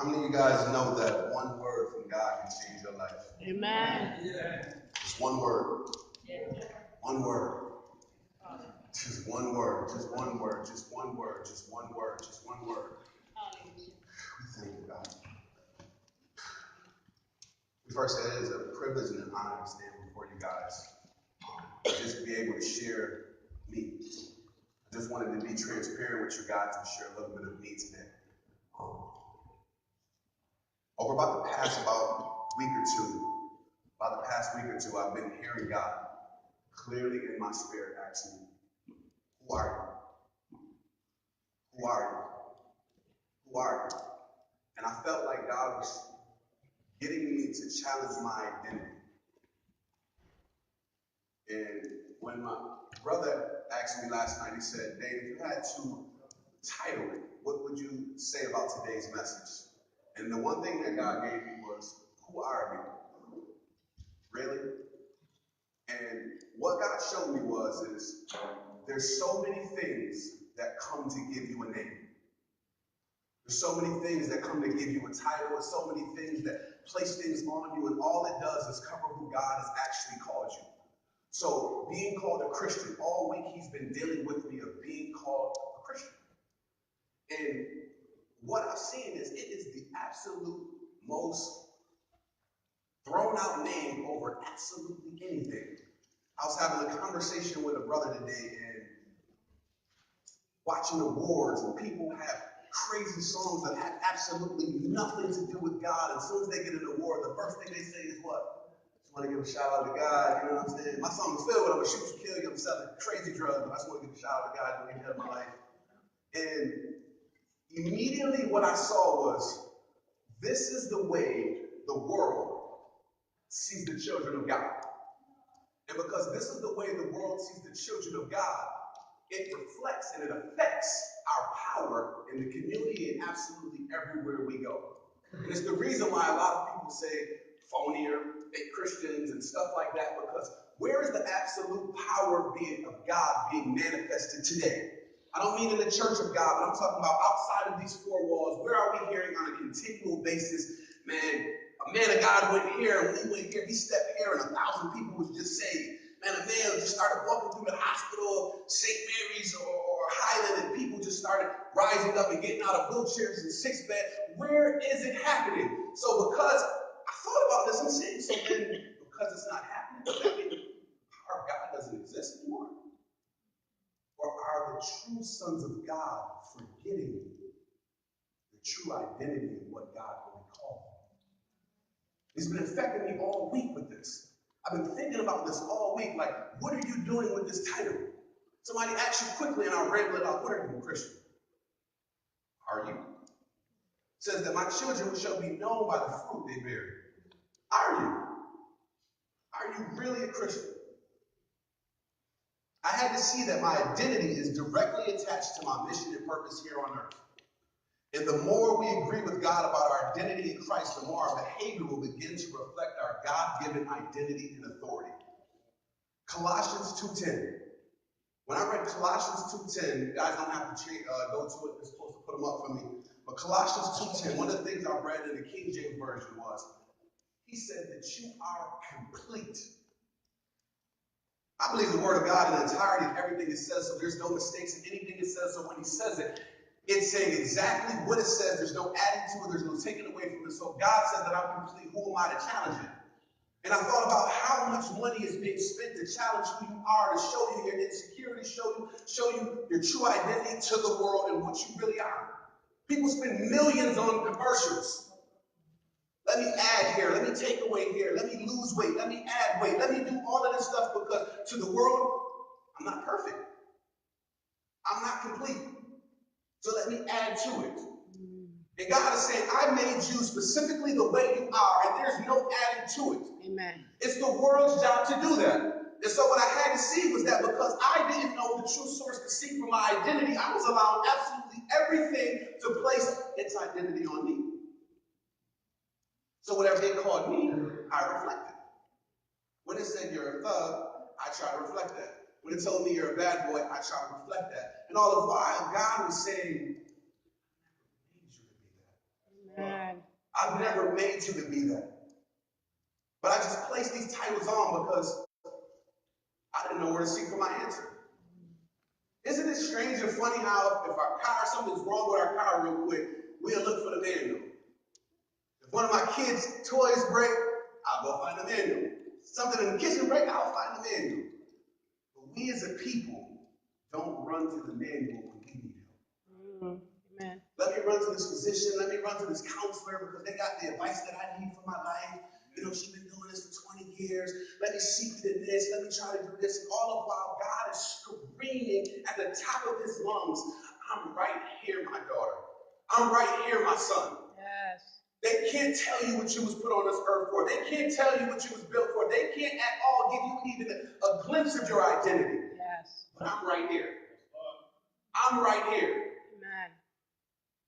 How many of you guys know that one word from God can change your life? Amen. Just one word. One word. Just one word. Just one word. Just one word. Just one word. Just one word. We thank you, God. First, it is a privilege and an honor to stand before you guys. Just be able to share me. I just wanted to be transparent with you guys and share a little bit of me today. Over about the past week or two, I've been hearing God clearly in my spirit asking me, who are you? Who are you? Who are you? And I felt like God was getting me to challenge my identity. And when my brother asked me last night, he said, Dave, if you had to title it, what would you say about today's message? And the one thing that God gave me was, who are you? Really? And what God showed me is there's so many things that come to give you a name. There's so many things that come to give you a title. There's so many things that place things on you, and all it does is cover who God has actually called you. So being called a Christian, all week he's been dealing with me of being called a Christian. And what I've seen is it is the absolute most thrown out name over absolutely anything. I was having a conversation with a brother today and watching awards, and people have crazy songs that have absolutely nothing to do with God. And as soon as they get an award, the first thing they say is what? I just want to give a shout out to God, you know what I'm saying? My song is filled with I'm gonna shoot you, kill you, I'm selling crazy drugs, but I just want to give a shout out to God in the end of my life. And immediately what I saw was, this is the way the world sees the children of God. And because this is the way the world sees the children of God, it reflects and it affects our power in the community and absolutely everywhere we go. And it's the reason why a lot of people say phonier, fake Christians, and stuff like that, because where is the absolute power of God being manifested today? I don't mean in the church of God, but I'm talking about outside of these four walls. Where are we hearing on a continual basis, man, a man of God went here, and when he went here, he stepped here, and 1,000 people was just saved. Man, a man just started walking through the hospital, St. Mary's or Highland, and people just started rising up and getting out of wheelchairs and sick bed. Where is it happening? So because I thought about this, I'm saying, so then because it's not happening, does that mean our God doesn't exist anymore? Or are the true sons of God forgetting the true identity of what God really called them? It's been affecting me all week with this. I've been thinking about this all week, like, what are you doing with this title? Somebody asks you quickly, and I'll ramble it out, what are you, a Christian? Are you? It says that my children shall be known by the fruit they bear. Are you? Are you really a Christian? I had to see that my identity is directly attached to my mission and purpose here on earth. And the more we agree with God about our identity in Christ, the more our behavior will begin to reflect our God-given identity and authority. Colossians 2:10. When I read Colossians 2:10, you guys don't have to go to it. You're supposed to put them up for me. But Colossians 2:10, one of the things I read in the King James Version was, he said that you are complete. I believe the Word of God in entirety of everything it says, so there's no mistakes in anything it says. So when he says it, it's saying exactly what it says. There's no adding to it. There's no taking away from it. So God says that I'm complete. Who am I to challenge it? And I thought about how much money is being spent to challenge who you are, to show you your insecurity, show you your true identity to the world and what you really are. People spend millions on commercials. Let me add here. Let me take away here. Let me lose weight. Let me add weight. Let me do all of this stuff because to the world, I'm not perfect. I'm not complete. So let me add to it. And God is saying, I made you specifically the way you are, and there's no adding to it. Amen. It's the world's job to do that. And so what I had to see was that because I didn't know the true source to seek for my identity, I was allowing absolutely everything to place its identity on me. So whatever they called me, I reflected. When it said you're a thug, I try to reflect that. When it told me you're a bad boy, I try to reflect that. And all the while, God was saying, I never made you to be that. Amen. I've never made you to be that. But I just placed these titles on because I didn't know where to seek for my answer. Isn't it strange and funny how if our car, something's wrong with our car real quick, we'll look for the manual. If one of my kids' toys break, I'll go find the manual. Something in the kitchen break, I'll find the manual. But we as a people don't run to the manual when we need help. Amen. Let me run to this physician. Let me run to this counselor because they got the advice that I need for my life. You know, she's been doing this for 20 years. Let me seek in this. Let me try to do this. And all the while, God is screaming at the top of his lungs, I'm right here, my daughter. I'm right here, my son. Yes. They can't tell you what you was put on this earth for. They can't tell you what you was built for. They can't at all give you even a glimpse of your identity. Yes. But I'm right here. I'm right here. Amen.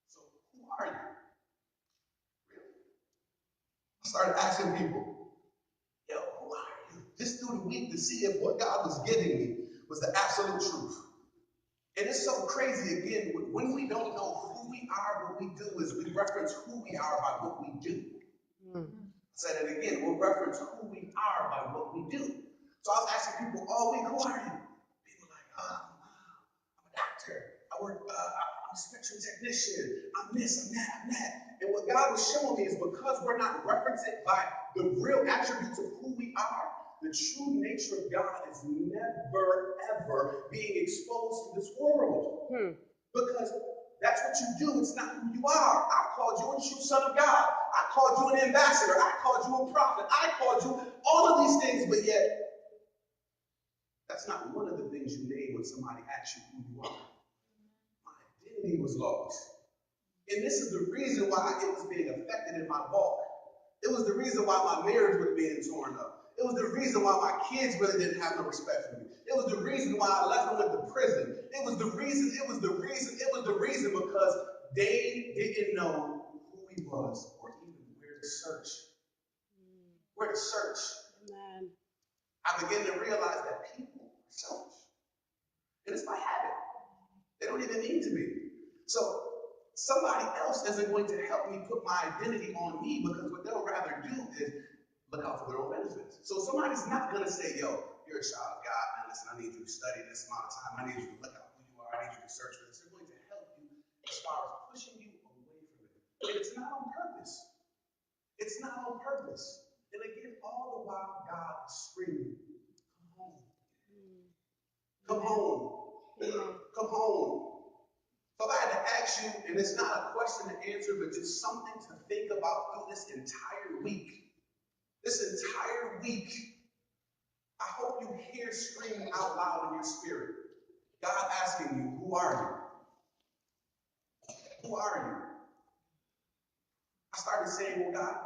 So who are you? I started asking people, yo, who are you? Just through the week to see if what God was giving me was the absolute truth. And it's so crazy, again, when we don't know who we are, what we do is we reference who we are by what we do. Mm. I said it again, we'll reference who we are by what we do. So I was asking people all week, who are you? People like, I'm a doctor. I'm a spectrum technician. I'm this, I'm that, I'm that. And what God was showing me is because we're not referenced by the real attributes of who we are, the true nature of God is never, ever being exposed to this world. Because that's what you do. It's not who you are. I called you a true son of God. I called you an ambassador. I called you a prophet. I called you all of these things, but yet that's not one of the things you name when somebody asks you who you are. My identity was lost. And this is the reason why it was being affected in my walk. It was the reason why my marriage was being torn up. It was the reason why my kids really didn't have no respect for me. It was the reason why I left them with the prison. It was the reason because they didn't know who he was or even where to search. Where to search. Amen. I began to realize that people are selfish. And it's by habit. They don't even need to be. So somebody else isn't going to help me put my identity on me because what they'll rather do is look out for their own benefits. So somebody's not going to say, yo, you're a child of God, man. Listen, I need you to study this amount of time. I need you to look out who you are. I need you to search for this. They're going to help you as far as pushing you away from it. And it's not on purpose. It's not on purpose. And again, all the while, God is screaming, come home. Come home. Come home. So if I had to ask you, and it's not a question to answer, but just something to think about through this entire week. This entire week, I hope you hear screaming out loud in your spirit. God asking you, who are you? Who are you? I started saying, well, God,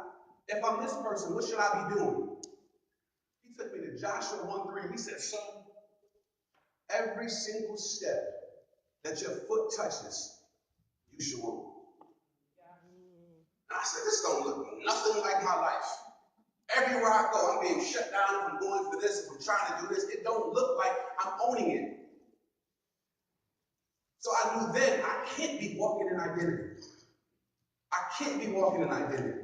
if I'm this person, what should I be doing? He took me to Joshua 1:3. He said, son, every single step that your foot touches, you should walk. And I said, this don't look nothing like my life. Everywhere I go, I'm being shut down if I'm going for this, if I'm trying to do this. It don't look like I'm owning it. So I knew then I can't be walking in identity. I can't be walking in identity.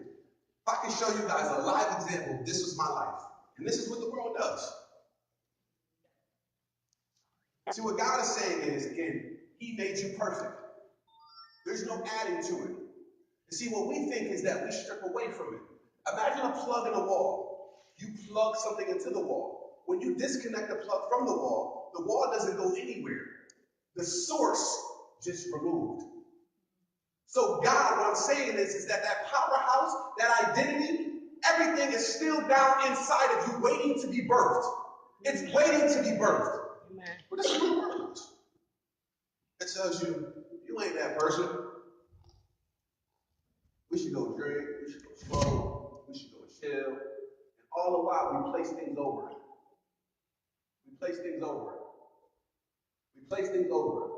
If I can show you guys a live example, this was my life. And this is what the world does. See, what God is saying is, again, he made you perfect. There's no adding to it. You see, what we think is that we strip away from it. Imagine a plug in a wall. You plug something into the wall. When you disconnect the plug from the wall doesn't go anywhere. The source just removed. So God, what I'm saying is that powerhouse, that identity, everything is still down inside of you waiting to be birthed. It's waiting to be birthed. Amen. But this is no purpose. It tells you, you ain't that person. We should go drink, we should go smoke, we should go chill. And all the while we place things over it. We place things over it. We place things over it.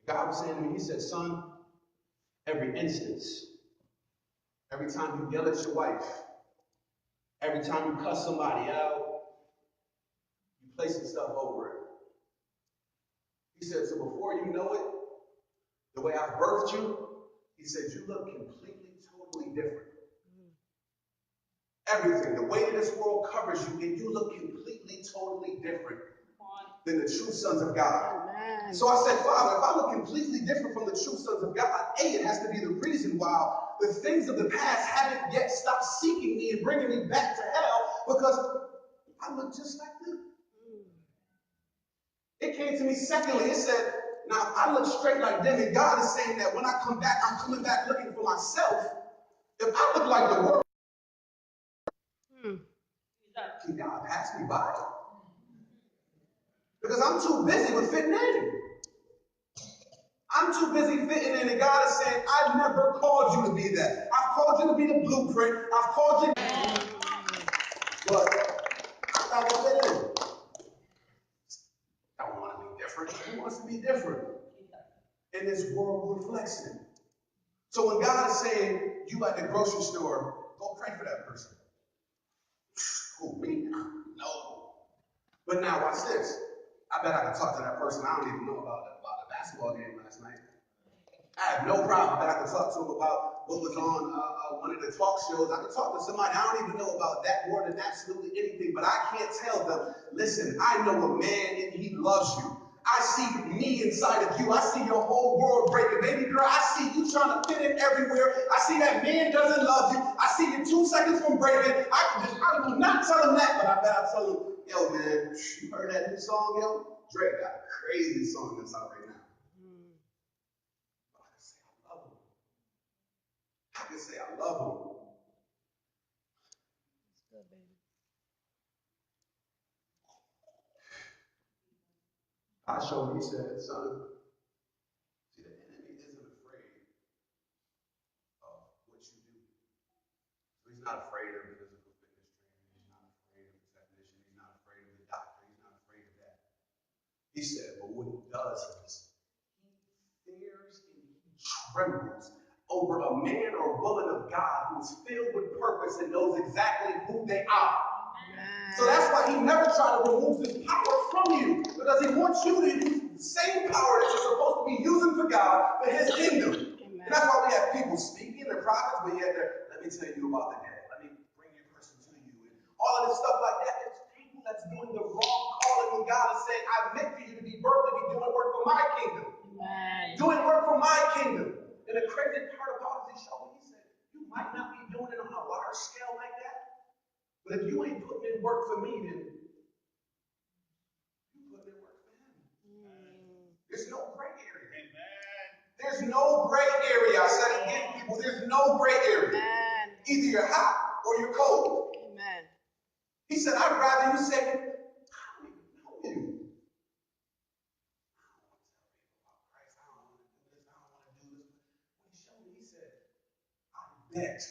God was saying to me, he said, son, every instance, every time you yell at your wife, every time you cuss somebody out, you placing stuff over it. He said, so before you know it, the way I birthed you, He said, you look completely, totally different. Everything, the way that this world covers you, and you look completely, totally different than the true sons of God. Amen. So I said, Father, if I look completely different from the true sons of God, it has to be the reason why the things of the past haven't yet stopped seeking me and bringing me back to hell, because I look just like them. It came to me secondly, it said, now if I look straight like them, and God is saying that when I come back, I'm coming back looking for myself. If I look like the world, can God pass me by? Because I'm too busy with fitting in. I'm too busy fitting in, and God is saying, I've never called you to be that. I've called you to be the blueprint. I've called you, but I gotta fit in. I don't want to be different. Who wants to be different? And this world reflects it. So when God is saying, you at the grocery store, go pray for that person. Who, me? No. But now watch this. I bet I can talk to that person I don't even know about the basketball game last night. I have no problem that I can talk to him about what was on one of the talk shows. I can talk to somebody I don't even know about that more than absolutely anything, but I can't tell them, listen, I know a man and he loves you. I see me inside of you. I see your whole world breaking. Baby girl, I see you trying to fit in everywhere. I see that man doesn't love you. I see you 2 seconds from breaking. I will not tell him that, but I bet I'll tell him, yo, man, you heard that new song, yo? Drake got a crazy song that's out right now. I can say I love him. I showed him, he said, son, see, the enemy isn't afraid of what you do. So he's not afraid of the physical fitness trainer. He's not afraid of the technician. He's not afraid of the doctor. He's not afraid of that. He said, but what he does is he fears and he trembles over a man or woman of God who's filled with purpose and knows exactly who they are. So that's why he never tried to remove this power from you, because he wants you to use the same power that you're supposed to be using for God, for his kingdom. And that's why we have people speaking, they're prophets, but yet let me tell you about the day. Let me bring your person to you. And all of this stuff like that. It's people that's doing the wrong calling when God is saying, I meant for you to be birthed to be doing work for my kingdom. Doing work for my kingdom. And the crazy part about it is he showed me, he said, you might not be doing it on a large scale like that, but if you ain't putting in work for me, then you putting in work for him. There's no gray area. Amen. There's no gray area. I said it again, people. There's no gray area. Amen. Either you're hot or you're cold. Amen. He said, I'd rather you say, I don't even know you. I don't want to tell people about Christ. I don't want to do this. When he showed me, he said, I bet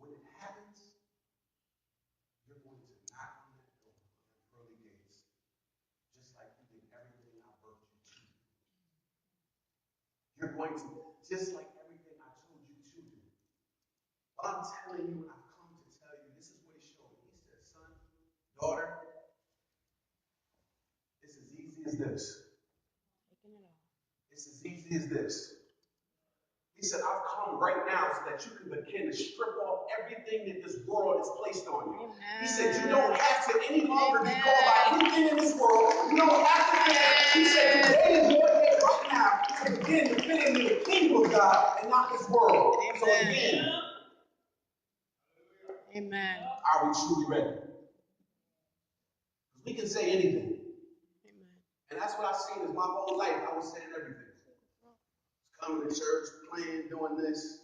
when it happens, you're going to knock on that door of the pearly gates, just like you did everything I birthed you to. You're going to, just like everything I told you to do. But I'm telling you, and I've come to tell you, this is what he showed me. He said, son, daughter, it's as easy as this. It's as easy as this. He said, I've come right now so that you can begin to strip off everything that this world has placed on you. Amen. He said, you don't have to any longer be called by anything in this world. You don't have to fit. He said, today is your day right now to begin to fit into the kingdom of God and not this world. Amen. So again, amen. Are we truly ready? We can say anything. Amen. And that's what I've seen is my whole life. I was saying everything. Coming to church, playing, doing this.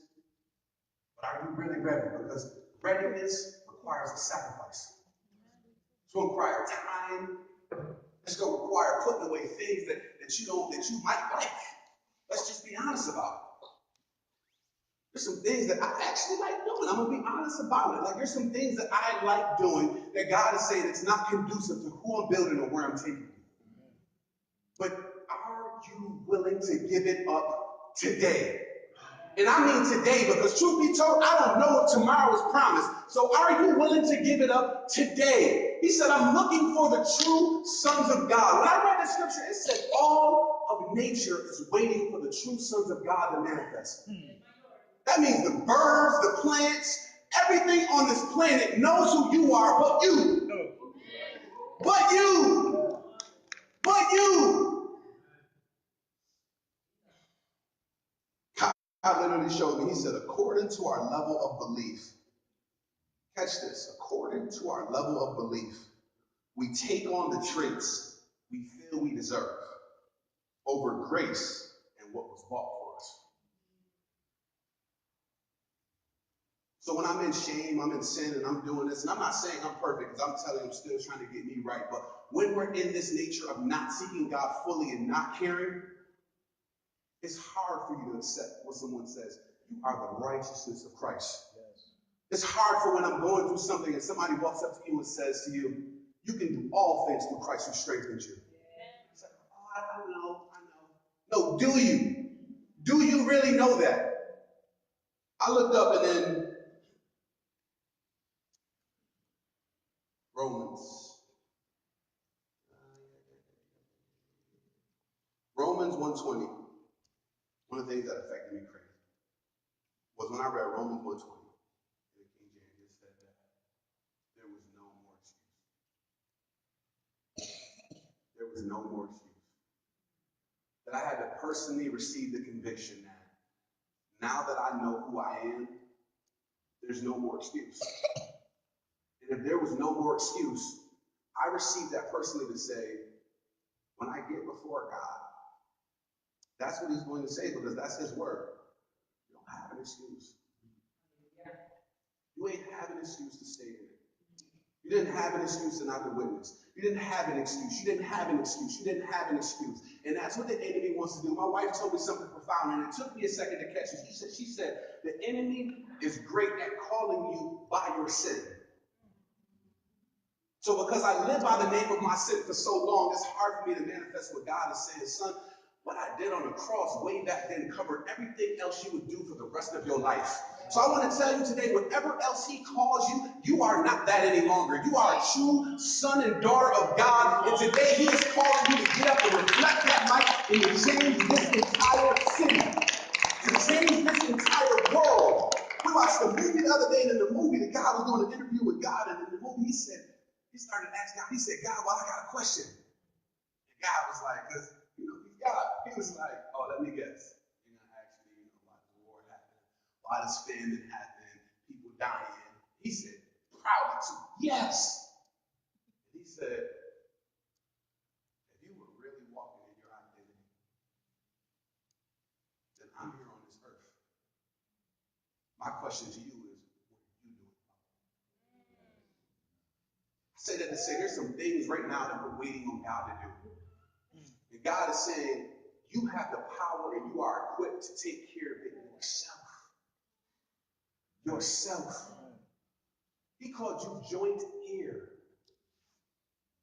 But are you really ready? Because readiness requires a sacrifice. It's going to require time. It's going to require putting away things that you might like. Let's just be honest about it. There's some things that I actually like doing. I'm going to be honest about it. Like there's some things that I like doing that God is saying it's not conducive to who I'm building or where I'm taking you. But are you willing to give it up today? And I mean today, because truth be told, I don't know if tomorrow is promised. So are you willing to give it up today? He said, I'm looking for the true sons of God. When I read the scripture, it said all of nature is waiting for the true sons of God to manifest. That means the birds, the plants, everything on this planet knows who you are, but you. But you. But you. God literally showed me, he said, according to our level of belief, catch this, according to our level of belief, we take on the traits we feel we deserve over grace and what was bought for us. So when I'm in shame, I'm in sin, and I'm doing this, and I'm not saying I'm perfect, because I'm telling you I'm still trying to get me right, but when we're in this nature of not seeking God fully and not caring, it's hard for you to accept what someone says. You are the righteousness of Christ. Yes. It's hard for when I'm going through something and somebody walks up to you and says to you, you can do all things through Christ who strengthens you. It's like, oh, I know. No, do you? Do you really know that? I looked up and then Romans 1:20. One of the things that affected me crazy was when I read Romans 1:20. And the King James just said that there was no more excuse. There was no more excuse. That I had to personally receive the conviction that now that I know who I am, there's no more excuse. And if there was no more excuse, I received that personally to say, when I get before God, that's what he's going to say, because that's his word. You don't have an excuse. You ain't have an excuse to stay in it. You didn't have an excuse to not to witness. You didn't have an excuse. You didn't have an excuse. You didn't have an excuse. And that's what the enemy wants to do. My wife told me something profound, and it took me a second to catch it. She said, the enemy is great at calling you by your sin. So because I live by the name of my sin for so long, it's hard for me to manifest what God is saying. Son, what I did on the cross way back then covered everything else you would do for the rest of your life. So I want to tell you today, whatever else he calls you, you are not that any longer. You are a true son and daughter of God. And today he is calling you to get up and reflect that light and to change this entire city, to change this entire world. We watched a movie the other day, and in the movie, the guy was doing an interview with God, and in the movie he started asking God, he said, God, well, I got a question. And God was like, because, he's God. He was like, oh, let me guess. You're going to ask me, why does war happen? Why does famine happen? People dying. He said, proudly too, yes. And he said, if you were really walking in your identity, then I'm here on this earth. My question to you is, what are you doing? I say that to say there's some things right now that we're waiting on God to do. And God is saying, you have the power and you are equipped to take care of it yourself. Yourself. He called you joint heir.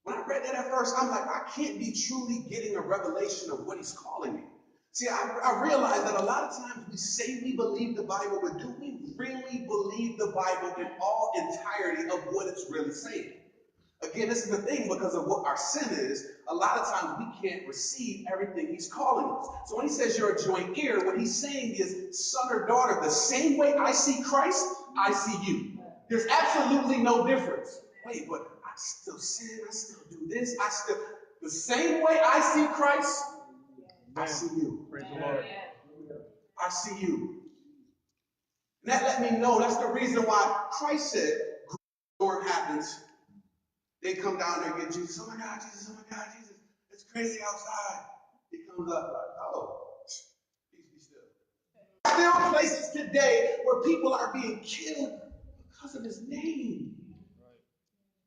When I read that at first, I'm like, I can't be truly getting a revelation of what he's calling me. See, I realize that a lot of times we say we believe the Bible, but do we really believe the Bible in all entirety of what it's really saying? Again, this is the thing, because of what our sin is, a lot of times we can't receive everything he's calling us. So when he says you're a joint heir, what he's saying is, son or daughter, the same way I see Christ, I see you. There's absolutely no difference. Wait, but I still sin, I still do this, the same way I see Christ, I see you. Praise the Lord. I see you. And that let me know, that's the reason why Christ said, storm happens. They come down there and get Jesus. Oh my God, Jesus, it's crazy outside. He comes up like, oh, peace be still. There are places today where people are being killed because of his name.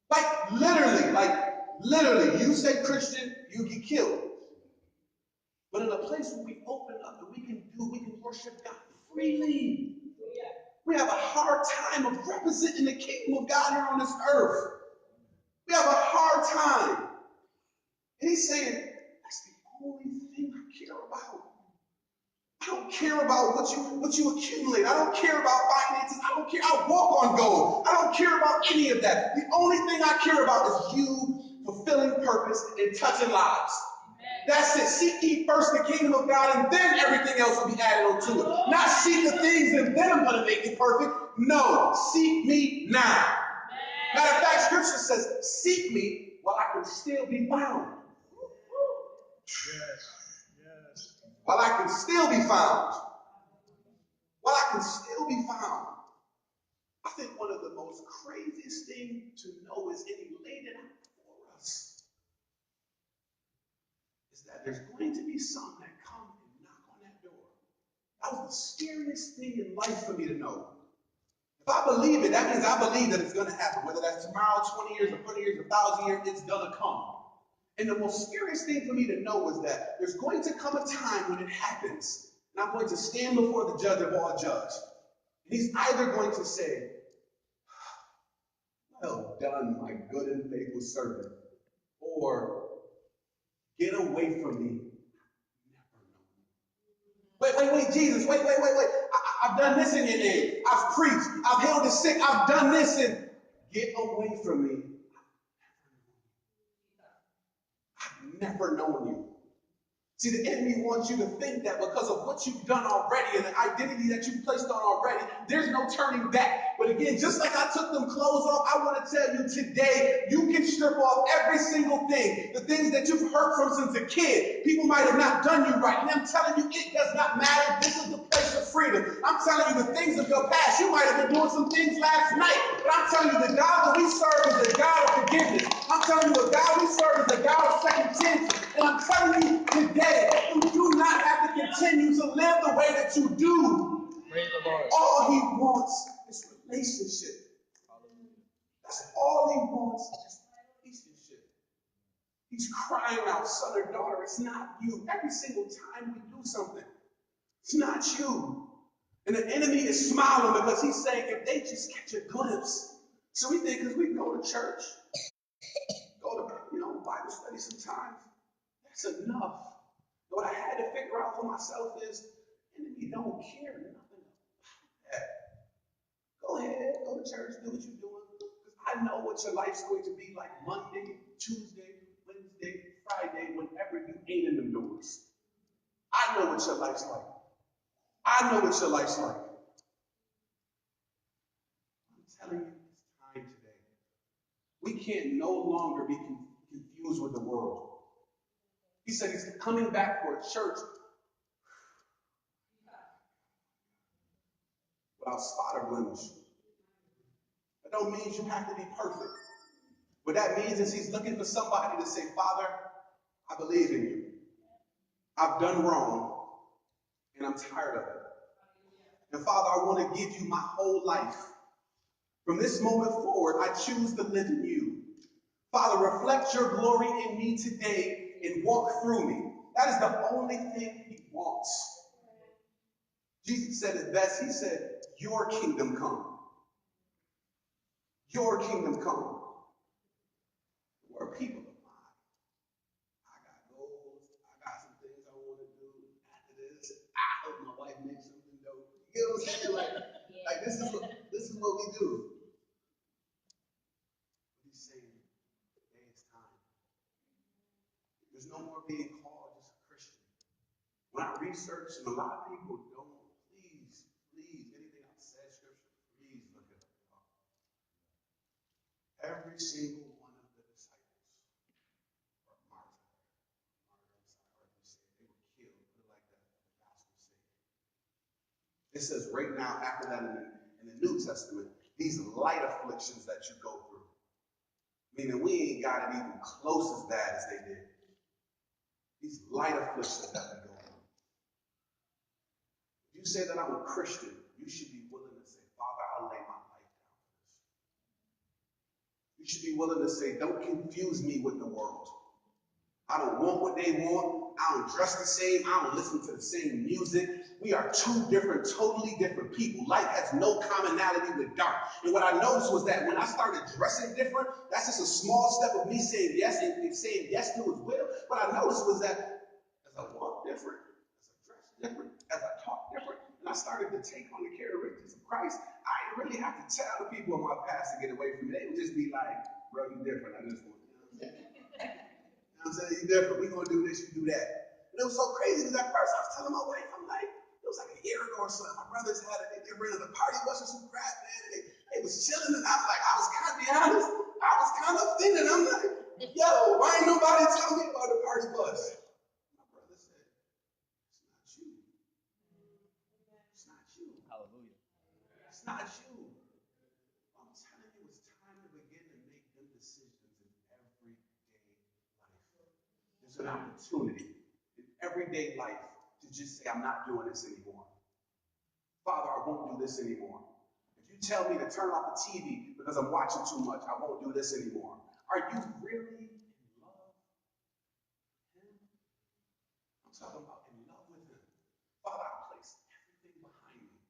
Like literally, you say Christian, you get killed. But in a place where we open up and we can worship God freely. We have a hard time of representing the kingdom of God here on this earth. We have a hard time. And he's saying, that's the only thing I care about. I don't care about what you accumulate. I don't care about finances. I don't care. I walk on gold. I don't care about any of that. The only thing I care about is you fulfilling purpose and touching lives. That's it. Seek ye first the kingdom of God, and then everything else will be added onto it. Not seek the things and then I'm going to make it perfect. No, seek me now. Matter of fact, Scripture says, seek me while I can still be found. Yes. While I can still be found. While I can still be found. I think one of the most craziest things to know is, and he laid it out for us, is that there's going to be some that come and knock on that door. That was the scariest thing in life for me to know. If I believe it, that means I believe that it's going to happen. Whether that's tomorrow, 20 years, 100 years, 1,000 years, it's going to come. And the most scariest thing for me to know is that there's going to come a time when it happens, and I'm going to stand before the judge of all judges. And he's either going to say, well done, my good and faithful servant, or get away from me. Wait, Jesus, wait. I've done this in your name. I've preached. I've healed the sick. I've done this, and get away from me. I've never known you. See, the enemy wants you to think that because of what you've done already and the identity that you've placed on already, there's no turning back. But again, just like I took them clothes off, I want to tell you today, you can strip off every single thing. The things that you've hurt from since a kid. People might have not done you right. And I'm telling you, it does not matter. This is the place of freedom. I'm telling you the things of your past. You might have been doing some things last night. But I'm telling you, the God that we serve is a God of forgiveness. I'm telling you, the God we serve is a God of second chances. And I'm telling you today, you do not have to continue to live the way that you do. Praise the Lord. All he wants is relationship. That's all he wants is relationship. He's crying out, son or daughter, it's not you. Every single time we do something, it's not you. And the enemy is smiling because he's saying, if they just catch a glimpse. So we think because we go to church, go to Bible study sometimes, that's enough. What I had to figure out for myself is, the enemy don't care nothing about that. Go ahead, go to church, do what you're doing. Because I know what your life's going to be like Monday, Tuesday, Wednesday, Friday, whenever you ain't in them doors. I know what your life's like. I know what your life's like. I'm telling you, it's time today. We can't no longer be confused with the world. He said he's coming back for a church without spot or blemish. That don't mean you have to be perfect. What that means is he's looking for somebody to say, Father, I believe in you. I've done wrong, and I'm tired of it. And Father, I want to give you my whole life. From this moment forward, I choose to live in you. Father, reflect your glory in me today and walk through me. That is the only thing he wants. Jesus said it best. He said, your kingdom come. Your kingdom come. We're people of mine. I got goals. I got some things I want to do after this. I hope my wife makes something dope. You get what I'm saying? Like this is what we do. He's saying, today is time. There's no more being called just a Christian. When I research, and a lot of people don't, please, anything I've said scripture, please look it up. Every single one of the disciples were martyred. They were killed, put it like that, for the gospel's sake. It says right now, after that in the New Testament, these light afflictions that you go through. Meaning we ain't got it even close as bad as they did. These light afflictions that we go through. If you say that I'm a Christian, you should be willing to say, Father, I'll lay my life down for this. You should be willing to say, don't confuse me with the world. I don't want what they want. I don't dress the same. I don't listen to the same music. We are two different, totally different people. Life has no commonality with dark. And what I noticed was that when I started dressing different, that's just a small step of me saying yes and saying yes to his will. What I noticed was that as I walk different, as I dress different, as I talk different, and I started to take on the characteristics of Christ, I didn't really have to tell the people in my past to get away from me. They would just be like, bro, you different. I just want you. I'm saying? You different. We gonna do this, you do that. And it was so crazy because at first I was telling my wife, I'm like, it was like a year ago or something. My brothers had it, they rented a party bus or some crap, man. And they was chilling, and I'm like, I was kind of be honest, I was kind of offended. I'm like, yo, why ain't nobody tell me about the party bus? My brother said, it's not you. It's not you. Hallelujah. It's not you. I'm telling you, it's time to begin to make them decisions in everyday life. There's an opportunity in everyday life to just say, I'm not doing this anymore. Father, I won't do this anymore. If you tell me to turn off the TV because I'm watching too much, I won't do this anymore. Are you really in love with Him? I'm talking about in love with Him. Father, I place everything behind me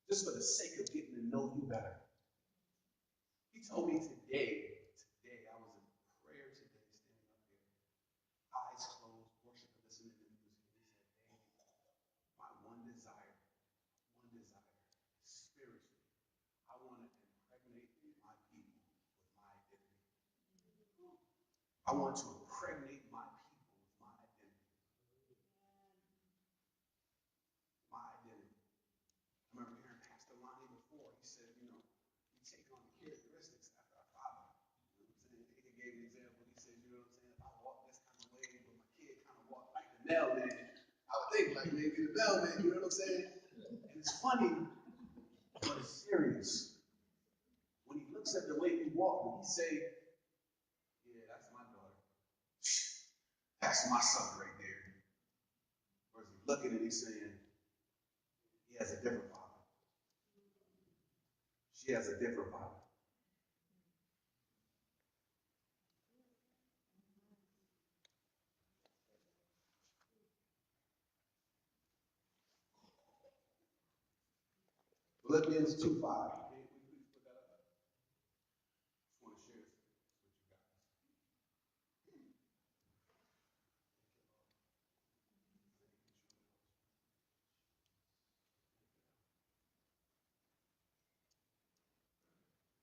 just for the sake of getting to know you better. He told me today, I was in prayer today, standing up here, eyes closed, worshiping, listening to music. He said, Dave, my one desire, spiritually, I want to impregnate my people with my identity. I want to impregnate my people with my identity. My identity. I remember hearing Pastor Lonnie before. He said, we take on the characteristics after our father. You know what I'm saying? He gave an example. He said, you know what I'm saying? If I walk this kind of way, but my kid kind of walk like the mailman, I would think like maybe the mailman. You know what I'm saying? And it's funny, but it's serious. When he looks at the way we walk, and he say, yeah, that's my daughter. That's my son right there. Or is he looking and he's saying, he has a different father. She has a different father. Philippians 2:5. Can we please put that up? I just want to share this with you guys.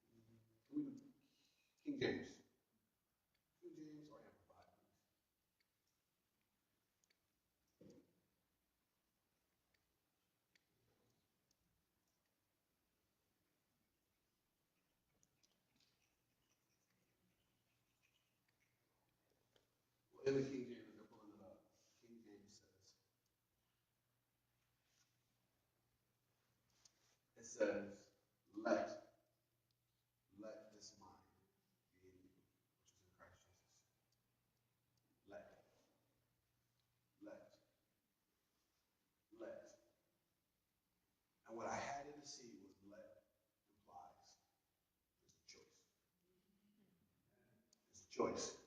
Can we do King James? King James or Amplified, please? Well, in the King James, they're pulling it up. King James says, let this mind be in you, which is in Christ Jesus. Let. And what I had to see was let implies there's a choice. There's a choice.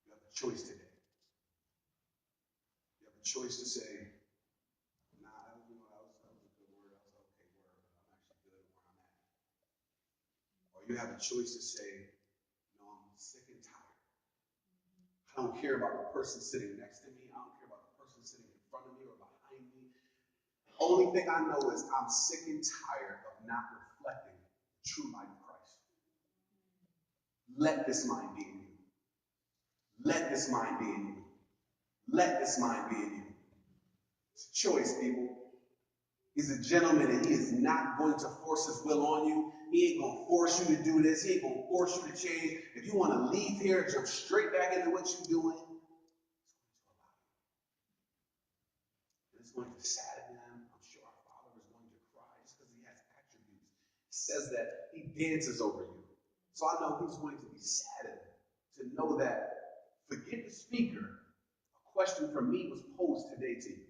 You have a choice today. You have a choice to say, nah, that was a good word, that was an okay word, but I'm actually good where I'm at. Or you have a choice to say, no, I'm sick and tired. I don't care about the person sitting next to me. I don't care about the person sitting in front of me or behind me. The only thing I know is I'm sick and tired of not reflecting the true light of Christ. Let this mind be in you. Let this mind be in you. Let this mind be in you. It's a choice, people. He's a gentleman and he is not going to force his will on you. He ain't going to force you to do this. He ain't going to force you to change. If you want to leave here and jump straight back into what you're doing, it's going to sadden them. I'm sure our Father is going to cry just because he has attributes. He says that he dances over you. So I know he's going to be saddened to know that, forget the speaker, a question from me was posed today to you.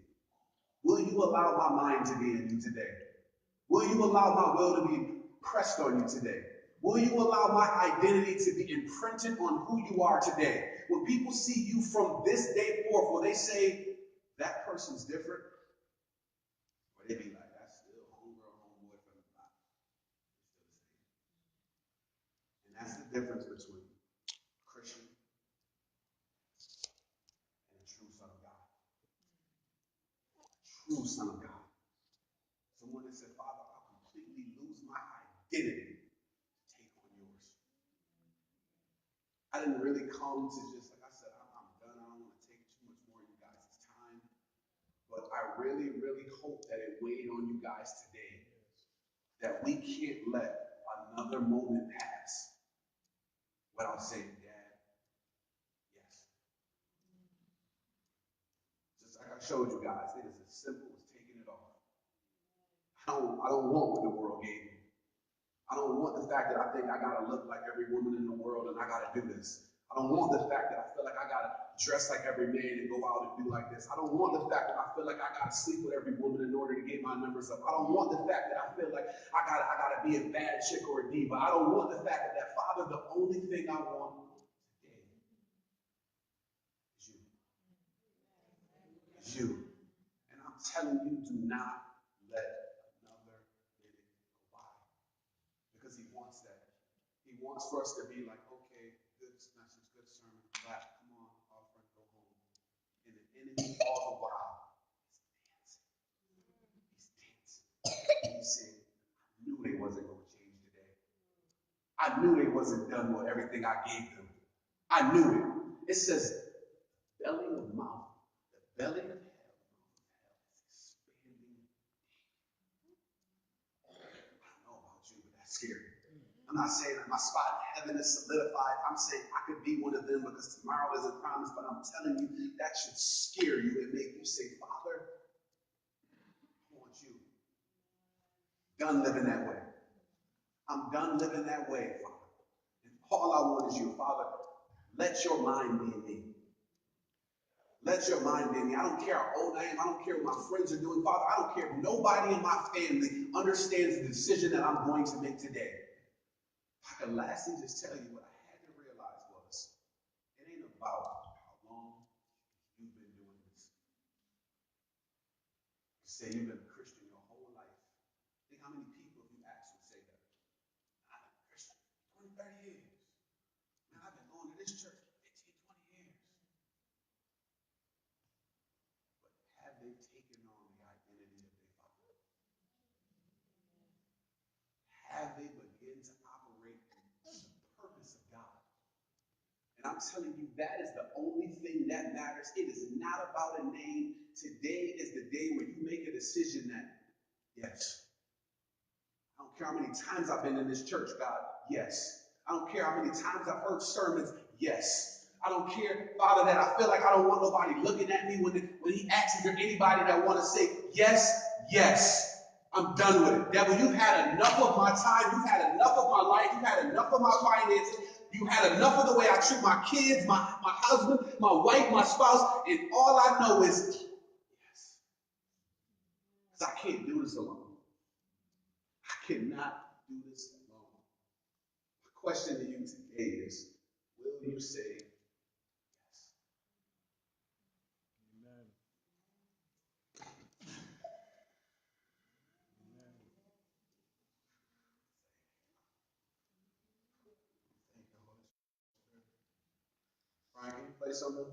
Will you allow my mind to be in you today? Will you allow my will to be pressed on you today? Will you allow my identity to be imprinted on who you are today? When people see you from this day forth, will they say, that person's different? Or they be like, that's still homegirl, homeboy from the block. It's still the same. And that's the difference between a Christian and a true son of God. A true son of God. Someone that said, Father, I'll completely lose my identity to take on yours. I didn't really come to just, like I really, really hope that it weighed on you guys today that we can't let another moment pass without saying, Dad, yes. Just like I showed you guys, it is as simple as taking it off. I don't want what the world gave me. I don't want the fact that I think I gotta look like every woman in the world and I gotta do this. I don't want the fact that I feel like I gotta dress like every man and go out and do like this. I don't want the fact that I feel like I gotta sleep with every woman in order to get my numbers up. I don't want the fact that I feel like I gotta be a bad chick or a diva. I don't want the fact that Father, the only thing I want today is you. Is you. And I'm telling you, do not let another minute go by. Because he wants that. He wants for us to be like, okay, good message, good sermon, clap, come on, offering, go home. And the enemy all the while is dancing. He's dancing. And he's saying, I knew they wasn't going to change today. I knew they wasn't done with everything I gave them. I knew it. It says, belly of mouth, the belly of hell is expanding. I don't know about you, but that's scary. I'm not saying that my spot in heaven is solidified. I'm saying I could be one of them because tomorrow isn't promised, but I'm telling you, that should scare you and make you say, Father, I want you. Done living that way. I'm done living that way, Father. And all I want is you, Father. Let your mind be in me. Let your mind be in me. I don't care how old I am. I don't care what my friends are doing. Father, I don't care if nobody in my family understands the decision that I'm going to make today. I can lastly just tell you what I had to realize was it ain't about how long you've been doing this. You say you've been a Christian your whole life. Think how many people you actually say that. I've been a Christian 20, 30 years. Man, I've been going to this church for 15, 20 years. But have they taken on the identity of their Father? Have they begun to operate in the purpose of God? And I'm telling you, that is the only thing that matters. It is not about a name. Today is the day where you make a decision that, yes. I don't care how many times I've been in this church, God, yes. I don't care how many times I've heard sermons, yes. I don't care, Father, that I feel like I don't want nobody looking at me when he asks, is there anybody that want to say, yes, yes. I'm done with it. Devil, you've had enough of my time. You've had enough of my life. You've had enough of my finances. You had enough of the way I treat my kids, my husband, my wife, my spouse. And all I know is, yes. Because I can't do this alone. I cannot do this alone. My question to you today is, will you say yes? Amen. Amen. Thank you, Holy Spirit. Brian, can you play something?